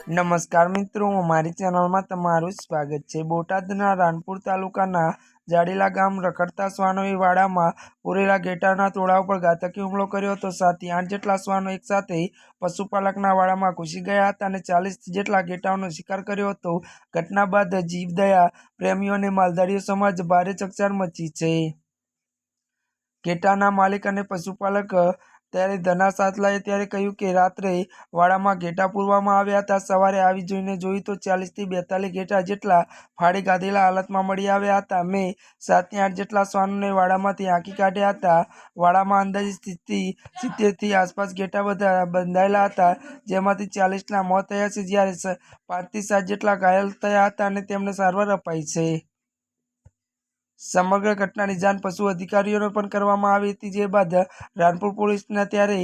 नमस्कार मित्रों, हमारी चैनल में तमारुं स्वागत है। बोटादना राणपुर तालुकाना जाड़ीला गाम रखड़ता श्वानोए वाड़ामां पूरेला घेटाना टोळा पर घातकी हुमलो कर्यो हतो। 7 થી 8 જેટલા શ્વાનો एक साथे पशुपालकना वाड़ामां घुसी गया हता अने 40 જેટલા घेटाओनो शिकार कर्यो हतो। घटना बाद जीवदया प्रेमीओ अने मालधारीओ समाज भारे चकचार मची छे। घेटाना मालिक अने पशुपालक त्यारे धना सातलाए त्यारे कह्युं के रात्रे वाड़ामां घेटा पूरवामां आव्या हता। सवारे आवी जोईने जोयुं तो 40 થી 42 घेटा जेटला फाड़ी गाधेला हालतमां मळी आव्या हता। मैं 7 થી 8 जेटला श्वानोने वाड़ामांथी हांकी काढ्या हता। वाड़ामां अंदाजित 70 થી आसपास घेटा बंधायेला हता, जेमांथी 40 ना मोत थया छे, ज्यारे 5 થી 7 जेटला घायल थया हता अने तेमने सारवार अपाई छे। समग्र घटनानी जाण पशु अधिकारीओने पण करवामां आवी हती, जे बाद राणपुर पोलीसना त्यारे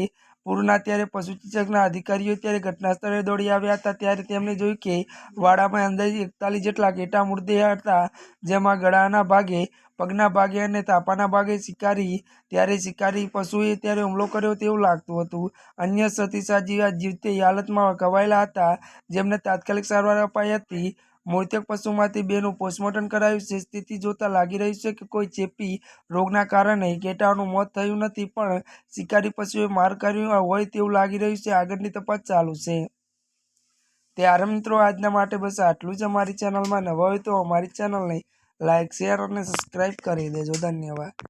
पूરના ત્યારે पशु चिकित्सकना अधिकारीओ त्यारे घटना स्थळे दौड़ी आव्या हता। त्यारे तेमणे जोयुं के वाड़ामां अंदाजे 41 जेटला घेटा मृतदेह हता, जेमां गळाना भागे, पगना भागे अने तापाना भागे शिकारी पशुए त्यारे हुमलो कर्यो तेवुं लागतुं हतुं। अन्य सतीसाजीवा जीवते हालतमां घवायेला हता, जेમને तात्कालिक सारवार अपाई हती। मृतक पशुमांथी बेनुं पोस्टमोर्टम करायुं छे। स्थिति जोता लागी रह्युं छे के कोई चेपी रोगना कारणे घेटाओनुं मोत थयुं नथी, पण शिकारी पशुए मार कर्यो होय तेवुं लागी रह्युं छे। आगळनी तपास चालू छे। त्यारे मित्रों, आजना माटे बस आटલું જ। અમારી ચેનલમાં નવા હોય તો અમારી ચેનલને લાइक, शेर और सब्सक्राइब करी देजो। धन्यवाद।